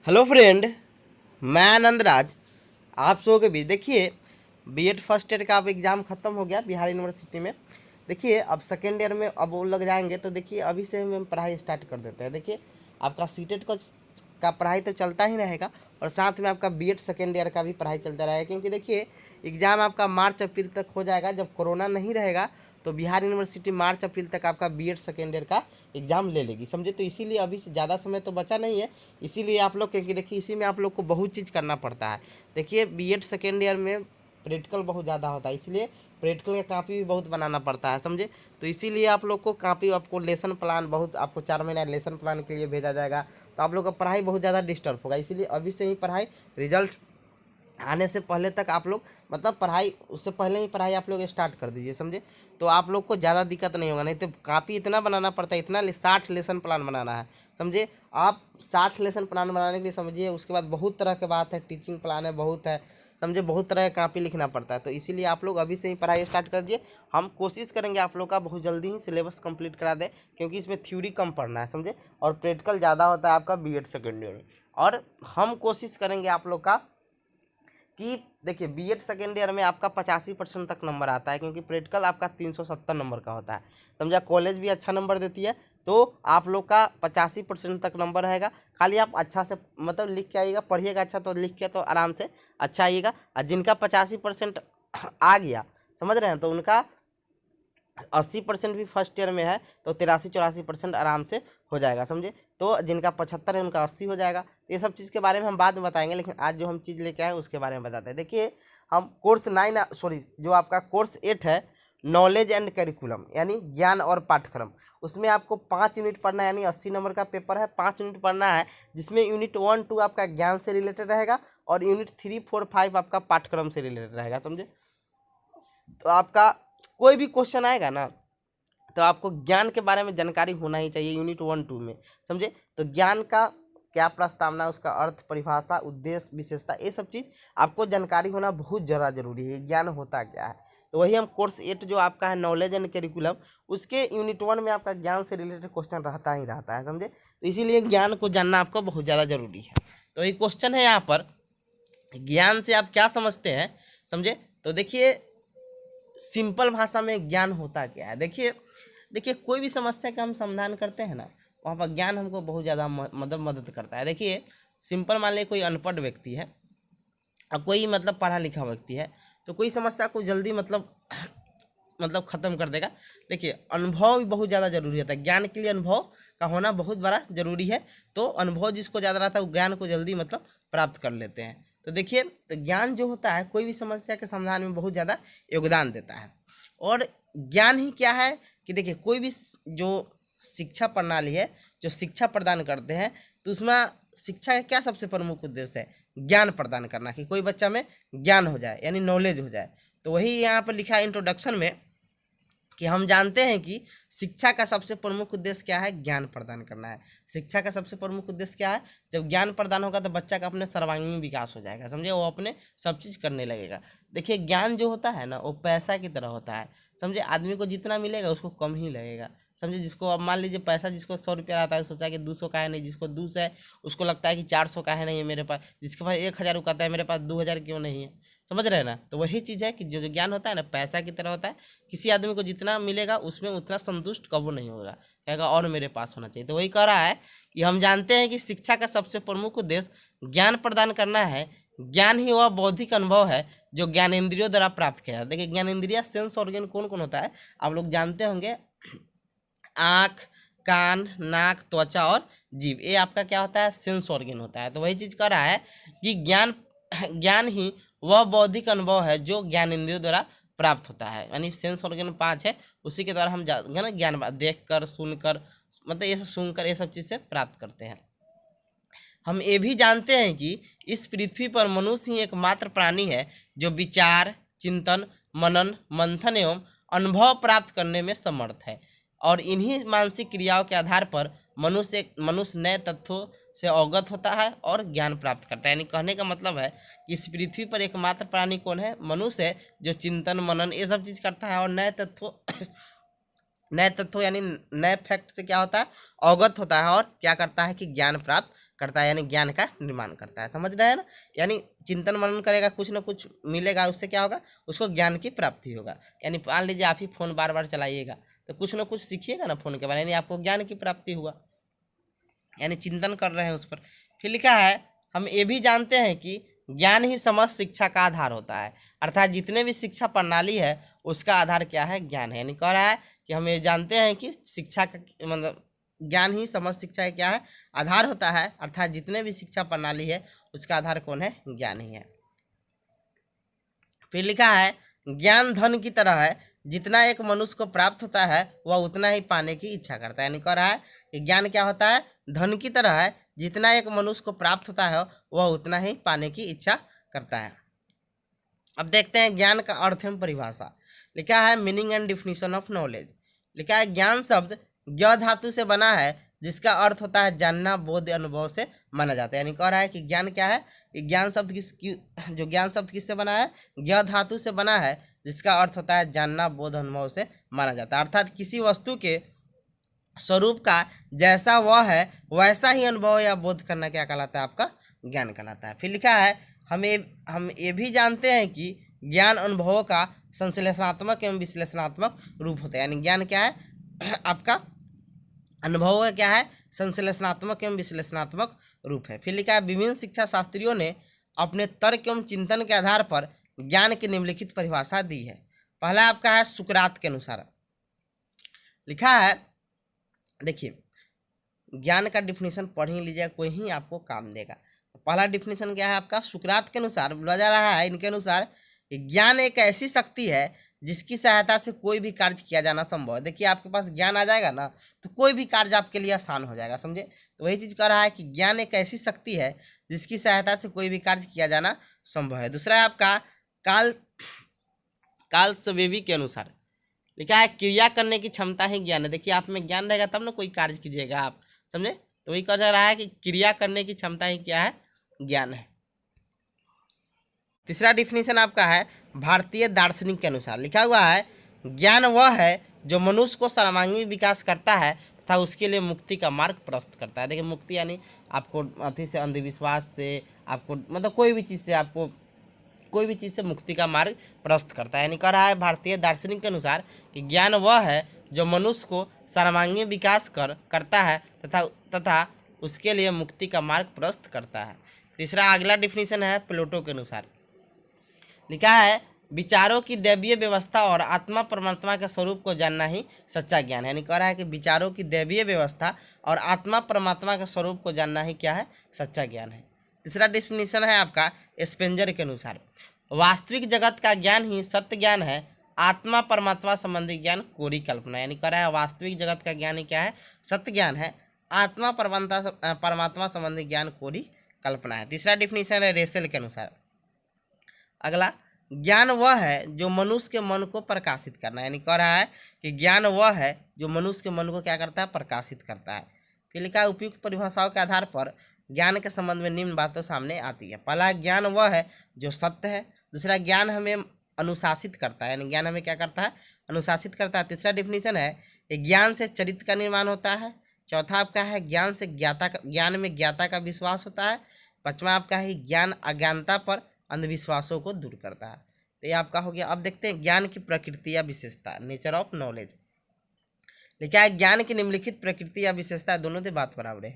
Hello friend, मैं आनंदराज। आप लोगों के बीच देखिए, बीएड फर्स्ट ईयर का अब एग्ज़ाम ख़त्म हो गया बिहार यूनिवर्सिटी में। देखिए अब सेकेंड ईयर में अब वो लग जाएंगे, तो देखिए अभी से हम पढ़ाई स्टार्ट कर देते हैं। देखिए आपका सीटेट का पढ़ाई तो चलता ही रहेगा, और साथ में आपका बीएड सेकेंड ईयर का भी पढ़ाई चलता रहेगा। क्योंकि देखिए एग्ज़ाम आपका मार्च अप्रैल तक हो जाएगा, जब कोरोना नहीं रहेगा तो बिहार यूनिवर्सिटी मार्च अप्रैल तक आपका बीएड सेकेंड ईयर का एग्ज़ाम ले लेगी, समझे। तो इसीलिए अभी से ज़्यादा समय तो बचा नहीं है, इसीलिए आप लोग, क्योंकि देखिए इसी में आप लोग को बहुत चीज़ करना पड़ता है। देखिए बीएड सेकेंड ईयर में प्रैक्टिकल बहुत ज़्यादा होता है, इसलिए प्रैक्टिकल का कापी भी बहुत बनाना पड़ता है, समझे। तो इसीलिए आप लोग को कापी, आपको लेसन प्लान बहुत, आपको 4 महीना लेसन प्लान के लिए भेजा जाएगा। तो आप लोग का पढ़ाई बहुत ज़्यादा डिस्टर्ब होगा, इसीलिए अभी से ही पढ़ाई, रिजल्ट आने से पहले तक आप लोग, मतलब पढ़ाई उससे पहले ही पढ़ाई आप लोग स्टार्ट कर दीजिए, समझे। तो आप लोग को ज़्यादा दिक्कत नहीं होगा। नहीं तो कापी इतना बनाना पड़ता है, इतना 60 लेसन प्लान बनाना है, समझे। आप 60 लेसन प्लान बनाने के लिए, समझिए, उसके बाद बहुत तरह के बात है, टीचिंग प्लान है, बहुत है, समझे, बहुत तरह का कापी लिखना पड़ता है। तो इसीलिए आप लोग अभी से ही पढ़ाई स्टार्ट कर दिए। हम कोशिश करेंगे आप लोग का बहुत जल्दी ही सिलेबस कंप्लीट करा दें, क्योंकि इसमें थ्योरी कम पढ़ना है, समझे, और प्रैक्टिकल ज़्यादा होता है आपका बीएड सेकेंड ईयर में। और हम कोशिश करेंगे आप लोग का कि देखिए बीएड सेकेंड ईयर में आपका 85% तक नंबर आता है, क्योंकि प्रैक्टिकल आपका 370 नंबर का होता है, समझा। कॉलेज भी अच्छा नंबर देती है, तो आप लोग का 85% तक नंबर रहेगा। खाली आप अच्छा से, मतलब लिख के आइएगा, पढ़िएगा अच्छा, तो लिख के तो आराम से अच्छा आइएगा। और जिनका 85% आ गया, समझ रहे हैं, तो उनका 80% भी फर्स्ट ईयर में है, तो 83-84% आराम से हो जाएगा, समझे। तो जिनका 75 है उनका 80 हो जाएगा। तो ये सब चीज़ के बारे में हम बाद में बताएंगे, लेकिन आज जो हम चीज़ लेके आए उसके बारे में बताते हैं। देखिए हम कोर्स 9, सॉरी, जो आपका कोर्स 8 है, नॉलेज एंड करिकुलम, यानी ज्ञान और पाठ्यक्रम, उसमें आपको 5 यूनिट पढ़ना है, यानी 80 नंबर का पेपर है, 5 यूनिट पढ़ना है, जिसमें यूनिट 1, 2 आपका ज्ञान से रिलेटेड रहेगा, और यूनिट 3, 4, 5 आपका पाठ्यक्रम से रिलेटेड रहेगा, समझे। तो आपका कोई भी क्वेश्चन आएगा ना, तो आपको ज्ञान के बारे में जानकारी होना ही चाहिए यूनिट 1, 2 में, समझे। तो ज्ञान का क्या प्रस्तावना, उसका अर्थ, परिभाषा, उद्देश्य, विशेषता, ये सब चीज़ आपको जानकारी होना बहुत ज़्यादा जरूरी है। ज्ञान होता क्या है, तो वही हम कोर्स 8 जो आपका है नॉलेज एंड करिकुलम, उसके यूनिट 1 में आपका ज्ञान से रिलेटेड क्वेश्चन रहता ही रहता है, समझे। तो इसीलिए ज्ञान को जानना आपको बहुत ज़्यादा जरूरी है। तो ये क्वेश्चन है यहाँ पर, ज्ञान से आप क्या समझते हैं, समझे। तो देखिए सिंपल भाषा में ज्ञान होता क्या है। देखिए देखिए कोई भी समस्या का हम समाधान करते हैं ना, वहाँ पर ज्ञान हमको बहुत ज़्यादा मदद करता है। देखिए सिंपल, मान लीजिए कोई अनपढ़ व्यक्ति है और कोई मतलब पढ़ा लिखा व्यक्ति है, तो कोई समस्या को जल्दी मतलब ख़त्म कर देगा। देखिए अनुभव भी बहुत ज़्यादा जरूरी होता है, ज्ञान के लिए अनुभव का होना बहुत बड़ा जरूरी है। तो अनुभव जिसको ज़्यादा रहता है वो ज्ञान को जल्दी मतलब प्राप्त कर लेते हैं। तो देखिए, तो ज्ञान जो होता है कोई भी समस्या के समाधान में बहुत ज़्यादा योगदान देता है। और ज्ञान ही क्या है कि देखिए कोई भी जो शिक्षा प्रणाली है, जो शिक्षा प्रदान करते हैं, तो उसमें शिक्षा का क्या सबसे प्रमुख उद्देश्य है, ज्ञान प्रदान करना, कि कोई बच्चा में ज्ञान हो जाए, यानी नॉलेज हो जाए। तो वही यहाँ पर लिखा है इंट्रोडक्शन में कि हम जानते हैं कि शिक्षा का सबसे प्रमुख उद्देश्य क्या है, ज्ञान प्रदान करना है। शिक्षा का सबसे प्रमुख उद्देश्य क्या है, जब ज्ञान प्रदान होगा तो बच्चा का अपने सर्वांगीण विकास हो जाएगा, समझे, वो अपने सब चीज़ करने लगेगा। देखिए ज्ञान जो होता है ना, वो पैसा की तरह होता है, समझे। आदमी को जितना मिलेगा उसको कम ही लगेगा, समझे। जिसको अब मान लीजिए पैसा, जिसको 100 रुपया आता है, सोचा है कि 200 का है नहीं, जिसको 200 है उसको लगता है कि 400 का है नहीं है मेरे पास, जिसके पास 1000 कहता है मेरे पास 2000 क्यों नहीं है, समझ रहे हैं ना। तो वही चीज़ है कि जो जो ज्ञान होता है ना, पैसा की तरह होता है। किसी आदमी को जितना मिलेगा उसमें उतना संतुष्ट कबो नहीं होगा, कहेगा और मेरे पास होना चाहिए। तो वही कह रहा है कि हम जानते हैं कि शिक्षा का सबसे प्रमुख उद्देश्य ज्ञान प्रदान करना है। ज्ञान ही वह बौद्धिक अनुभव है जो ज्ञानेंद्रियों द्वारा प्राप्त किया जाता है। देखिए ज्ञानेंद्रिय, सेंस ऑर्गन कौन कौन होता है आप लोग जानते होंगे, आँख, कान, नाक, त्वचा और जीभ, ये आपका क्या होता है, सेंस ऑर्गन होता है। तो वही चीज़ कह रहा है कि ज्ञान ज्ञान ही वह बौद्धिक अनुभव है जो ज्ञानेंद्रियों द्वारा प्राप्त होता है, यानी सेंस ऑर्गन 5 है, उसी के द्वारा हम ना ज्ञान देख कर, सुनकर, मतलब ये सब सुनकर, ये सब चीज़ से प्राप्त करते हैं। हम ये भी जानते हैं कि इस पृथ्वी पर मनुष्य ही एकमात्र प्राणी है जो विचार, चिंतन, मनन, मंथन एवं अनुभव प्राप्त करने में समर्थ है, और इन्हीं मानसिक क्रियाओं के आधार पर मनुष्य नए तथ्यों से अवगत होता है और ज्ञान प्राप्त करता है। यानी कहने का मतलब है कि इस पृथ्वी पर एकमात्र प्राणी कौन है, मनुष्य है, जो चिंतन, मनन, ये सब चीज़ करता है और नए तत्वों यानी नए फैक्ट से क्या होता है, अवगत होता है, और क्या करता है कि ज्ञान प्राप्त करता है, यानी ज्ञान का निर्माण करता है। समझ रहे हैं ना, यानी चिंतन मनन करेगा, कुछ ना कुछ मिलेगा, उससे क्या होगा, उसको ज्ञान की प्राप्ति होगा। यानी मान लीजिए आप ही फ़ोन बार बार चलाइएगा तो कुछ ना कुछ सीखिएगा ना फ़ोन के बारे में, यानी आपको ज्ञान की प्राप्ति हुआ, यानी चिंतन कर रहे हैं उस पर। फिर लिखा है हम ये भी जानते हैं कि ज्ञान ही समस्त शिक्षा का आधार होता है, अर्थात जितने भी शिक्षा प्रणाली है उसका आधार क्या है, ज्ञान है। यानी कह रहा है कि हम ये जानते हैं कि शिक्षा का मतलब ज्ञान ही समस्त शिक्षा का क्या है, आधार होता है, अर्थात जितने भी शिक्षा प्रणाली है उसका आधार कौन है, ज्ञान ही है। फिर लिखा है ज्ञान धन की तरह है, जितना एक मनुष्य को प्राप्त होता है वह उतना ही पाने की इच्छा करता है। यानी कह रहा है कि ज्ञान क्या होता है, धन की तरह है, जितना एक मनुष्य को प्राप्त होता है वह उतना ही पाने की इच्छा करता है। अब देखते हैं ज्ञान का अर्थ एवं परिभाषा। लिखा है meaning and definition of knowledge. लिखा है ज्ञान शब्द ज्ञ धातु से बना है, जिसका अर्थ होता है जानना, बोध, अनुभव से माना जाता है। यानी कह रहा है कि ज्ञान क्या है, ज्ञान शब्द जो ज्ञान शब्द किससे बना है, ज्ञ धातु से बना है, जिसका अर्थ होता है जानना, बोध, अनुभव से माना जाता है। अर्थात किसी वस्तु के स्वरूप का जैसा वह है वैसा ही अनुभव या बोध करना क्या कहलाता है, आपका ज्ञान कहलाता है। फिर लिखा है हम ये भी जानते हैं कि ज्ञान अनुभवों का संश्लेषणात्मक एवं विश्लेषणात्मक रूप होता है। यानी ज्ञान क्या है आपका, अनुभव का क्या है, संश्लेषणात्मक एवं विश्लेषणात्मक रूप है। फिर लिखा है विभिन्न शिक्षा शास्त्रियों ने अपने तर्क एवं चिंतन के आधार पर ज्ञान की निम्नलिखित परिभाषा दी है। पहला आपका है सुकरात के अनुसार। लिखा है देखिए ज्ञान का डिफिनीशन पढ़ ही लीजिए, कोई ही आपको काम देगा। तो पहला डिफिनीशन क्या है आपका, सुकरात के अनुसार बोला जा रहा है, इनके अनुसार ज्ञान एक ऐसी शक्ति है जिसकी सहायता से कोई भी कार्य किया जाना संभव है। देखिए आपके पास ज्ञान आ जाएगा ना तो कोई भी कार्य आपके लिए आसान हो जाएगा, समझे। तो वही चीज़ कह रहा है कि ज्ञान एक ऐसी शक्ति है जिसकी सहायता से कोई भी कार्य किया जाना संभव है। दूसरा है आपका कार्ल सवेबी के अनुसार। लिखा है क्रिया करने की क्षमता ही ज्ञान है। देखिए आप में ज्ञान रहेगा तब ना कोई कार्य कीजिएगा आप, समझे। तो वही कह रहा है कि क्रिया करने की क्षमता ही क्या है, ज्ञान है। तीसरा डिफिनीशन आपका है भारतीय दार्शनिक के अनुसार। लिखा हुआ है ज्ञान वह है जो मनुष्य को सर्वांगीण विकास करता है तथा उसके लिए मुक्ति का मार्ग प्रस्तुत करता है। देखिए मुक्ति यानी आपको अति से अंधविश्वास से, आपको मतलब कोई भी चीज़ से, आपको कोई भी चीज़ से मुक्ति का मार्ग प्रस्तुत करता है। यानी कह रहा है भारतीय दार्शनिक के अनुसार कि ज्ञान वह है जो मनुष्य को सर्वांगीण विकास करता है तथा उसके लिए मुक्ति का मार्ग प्रस्तुत करता है। तीसरा अगला डिफिनीशन है प्लेटो के अनुसार। लिखा है विचारों की दैवीय व्यवस्था और आत्मा परमात्मा के स्वरूप को जानना ही सच्चा ज्ञान है। यानी कह रहा है कि विचारों की दैवीय व्यवस्था और आत्मा परमात्मा के स्वरूप को जानना ही क्या है, सच्चा ज्ञान है। तीसरा डिफिनीशन है आपका स्पेंजर के अनुसार वास्तविक जगत का ज्ञान ही सत्य ज्ञान है, आत्मा परमात्मा संबंधी ज्ञान कोरी कल्पना। यानी कह रहा है वास्तविक जगत का ज्ञान ही क्या है, सत्य ज्ञान है, आत्मा परमात्मा संबंधी ज्ञान कोरी कल्पना है। तीसरा डिफिनीशन है रेसेल के अनुसार। अगला ज्ञान वह है जो मनुष्य के मन को प्रकाशित करना है। यानी कह रहा है कि ज्ञान वह है जो मनुष्य के मन को क्या करता है, प्रकाशित करता है। फिर लिखा है उपयुक्त परिभाषाओं के आधार पर ज्ञान के संबंध में निम्न बातें सामने आती है। पहला ज्ञान वह है जो सत्य है। दूसरा ज्ञान हमें अनुशासित करता है, यानी ज्ञान हमें क्या करता है, अनुशासित करता है। तीसरा डिफिनीशन है कि ज्ञान से चरित्र का निर्माण होता है। चौथा आपका है ज्ञान में ज्ञाता का विश्वास होता है। पांचवा आपका है ज्ञान अज्ञानता पर अंधविश्वासों को दूर करता है। तो ये आपका हो गया। अब देखते हैं ज्ञान की प्रकृति या विशेषता, नेचर ऑफ नॉलेज। लिखा है ज्ञान की निम्नलिखित प्रकृति या विशेषता दोनों से बात बराबर है।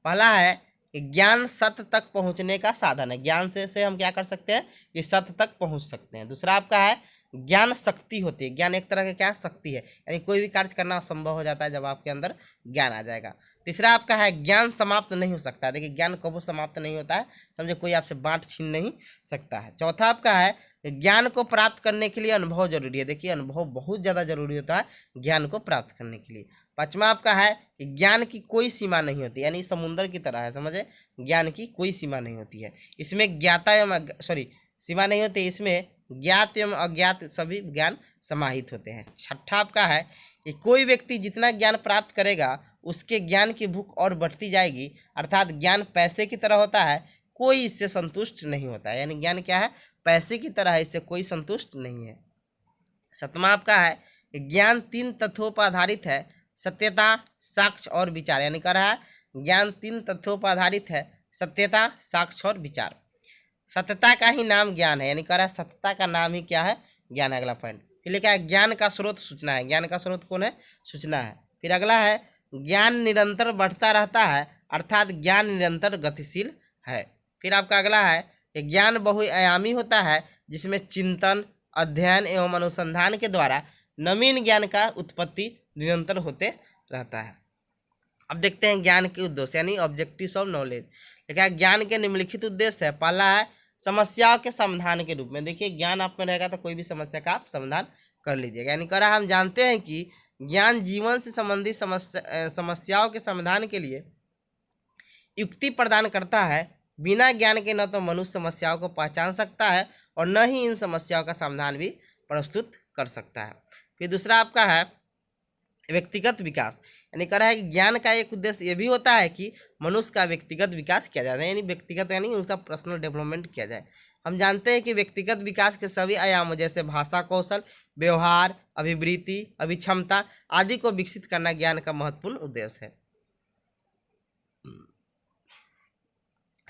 पहला है कि ज्ञान सत्य तक पहुंचने का साधन है। ज्ञान से हम क्या कर सकते हैं कि सत्य तक पहुंच सकते हैं। दूसरा आपका है ज्ञान शक्ति होती है। ज्ञान एक तरह का क्या शक्ति है, यानी कोई भी कार्य करना संभव हो जाता है जब आपके अंदर ज्ञान आ जाएगा। तीसरा आपका है ज्ञान समाप्त नहीं हो सकता। देखिए ज्ञान कभी समाप्त नहीं होता है, समझे, कोई आपसे बांट छीन नहीं सकता है। चौथा आपका है ज्ञान को प्राप्त करने के लिए अनुभव जरूरी है। देखिए अनुभव बहुत ज़्यादा जरूरी होता है ज्ञान को प्राप्त करने के लिए। पांचवा आपका है कि ज्ञान की कोई सीमा नहीं होती, यानी समुद्र की तरह है, समझे, ज्ञान की कोई सीमा नहीं होती है। इसमें सीमा नहीं होती, इसमें ज्ञात एवं अज्ञात सभी ज्ञान समाहित होते हैं। छठा आपका है कि कोई व्यक्ति जितना ज्ञान प्राप्त करेगा उसके ज्ञान की भूख और बढ़ती जाएगी, अर्थात ज्ञान पैसे की तरह होता है, कोई इससे संतुष्ट नहीं होता है। यानी ज्ञान क्या है, पैसे की तरह है, इससे कोई संतुष्ट नहीं है। सतमा आपका है कि ज्ञान तीन तत्वों पर आधारित है, सत्यता, साक्ष्य और विचार। यानी कह रहा है ज्ञान 3 तथ्यों पर आधारित है, सत्यता, साक्ष्य और विचार। सत्यता का ही नाम ज्ञान है, यानी कह रहा है सत्यता का नाम ही क्या है, ज्ञान है। अगला पॉइंट फिर लिखा है ज्ञान का स्रोत सूचना है। ज्ञान का स्रोत कौन है, सूचना है। फिर अगला है ज्ञान निरंतर बढ़ता रहता है, अर्थात ज्ञान निरंतर गतिशील है। फिर आपका अगला है कि ज्ञान बहुआयामी होता है, जिसमें चिंतन, अध्ययन एवं अनुसंधान के द्वारा नवीन ज्ञान का उत्पत्ति निरंतर होते रहता है। अब देखते हैं ज्ञान के उद्देश्य यानी ऑब्जेक्टिव्स ऑफ नॉलेज। देखिए ज्ञान के निम्नलिखित उद्देश्य है। पहला है समस्याओं के समाधान के रूप में। देखिए ज्ञान आप में रहेगा तो कोई भी समस्या का आप समाधान कर लीजिएगा। यानी कह रहा हम जानते हैं कि ज्ञान जीवन से संबंधित समस्याओं के समाधान के लिए युक्ति प्रदान करता है। बिना ज्ञान के न तो मनुष्य समस्याओं को पहचान सकता है और न ही इन समस्याओं का समाधान भी प्रस्तुत कर सकता है। फिर दूसरा आपका है व्यक्तिगत विकास। यानी कह रहा है कि ज्ञान का एक उद्देश्य ये भी होता है कि मनुष्य का व्यक्तिगत विकास किया जाए, यानी व्यक्तिगत यानी उसका पर्सनल डेवलपमेंट किया जाए। हम जानते हैं कि व्यक्तिगत विकास के सभी आयामों जैसे भाषा कौशल, व्यवहार, अभिवृत्ति, अभिक्षमता आदि को विकसित करना ज्ञान का महत्वपूर्ण उद्देश्य है।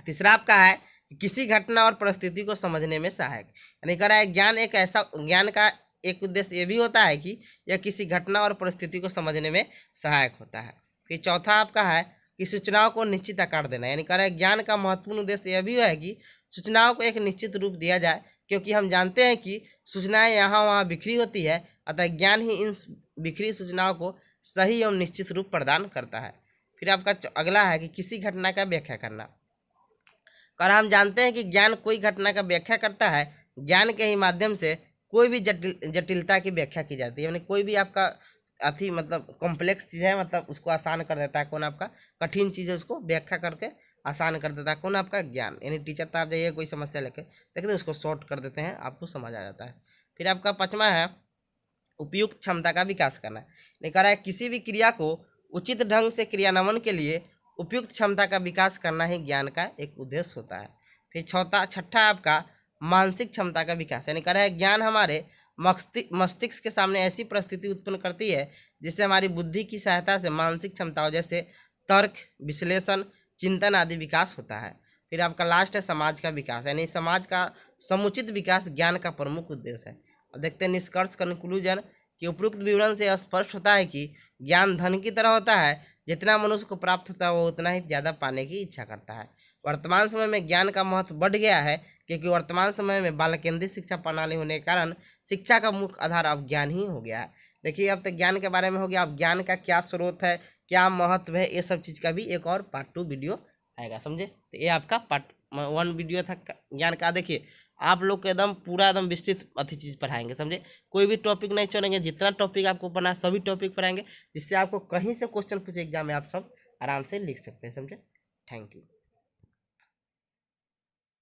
तीसरा आपका है कि किसी घटना और परिस्थिति को समझने में सहायक। यानी कह रहा है ज्ञान का एक उद्देश्य ये भी होता है कि यह किसी घटना और परिस्थिति को समझने में सहायक होता है। फिर चौथा आपका है कि सूचनाओं को निश्चित आकार देना। यानी कह रहा है ज्ञान का महत्वपूर्ण उद्देश्य यह भी है कि सूचनाओं को एक निश्चित रूप दिया जाए, क्योंकि हम जानते हैं कि सूचनाएं यहाँ वहाँ बिखरी होती है, अतः ज्ञान ही इन बिखरी सूचनाओं को सही एवं निश्चित रूप प्रदान करता है। फिर आपका अगला है कि किसी घटना का व्याख्या करना। और हम जानते हैं कि ज्ञान कोई घटना का व्याख्या करता है। ज्ञान के ही माध्यम से कोई भी जटिलता की व्याख्या की जाती है, यानी कोई भी आपका अति मतलब कॉम्प्लेक्स चीज़ है मतलब उसको आसान कर देता है कौन, आपका कठिन चीज़ है उसको व्याख्या करके आसान कर देता है कौन, आपका ज्ञान। यानी टीचर तो आप जाइए कोई समस्या लेकर देखते उसको शॉर्ट कर देते हैं, आपको समझ आ जाता है। फिर आपका पाँचवा है उपयुक्त क्षमता का विकास करना। नहीं कह रहा है किसी भी क्रिया को उचित ढंग से क्रियान्वयन के लिए उपयुक्त क्षमता का विकास करना ही ज्ञान का एक उद्देश्य होता है। फिर छठा आपका मानसिक क्षमता का विकास। यानी कह रहा है ज्ञान हमारे मस्तिष्क के सामने ऐसी परिस्थिति उत्पन्न करती है जिससे हमारी बुद्धि की सहायता से मानसिक क्षमताओं जैसे तर्क, विश्लेषण, चिंतन आदि विकास होता है। फिर आपका लास्ट है समाज का विकास। यानी समाज का समुचित विकास ज्ञान का प्रमुख उद्देश्य है। अब देखते हैं निष्कर्ष कंक्लूजन कि उपरोक्त विवरण से स्पष्ट होता है कि ज्ञान धन की तरह होता है, जितना मनुष्य को प्राप्त होता है वो उतना ही ज़्यादा पाने की इच्छा करता है। वर्तमान समय में ज्ञान का महत्व बढ़ गया है, क्योंकि वर्तमान समय में बाल केंद्रित शिक्षा प्रणाली होने के कारण शिक्षा का मुख्य आधार अब ज्ञान ही हो गया है। देखिए अब तक ज्ञान के बारे में हो गया, अब ज्ञान का क्या स्रोत है, क्या महत्व है, ये सब चीज़ का भी एक और पार्ट 2 वीडियो आएगा, समझे। तो ये आपका पार्ट 1 वीडियो था ज्ञान का। देखिए आप लोग को एकदम पूरा एकदम विस्तृत अच्छी चीज़ पढ़ाएंगे, समझे। कोई भी टॉपिक नहीं छोड़ेंगे, जितना टॉपिक आपको पढ़ना है सभी टॉपिक पढ़ाएंगे, जिससे आपको कहीं से क्वेश्चन पूछे एग्जाम में आप सब आराम से लिख सकते हैं, समझे। Thank you.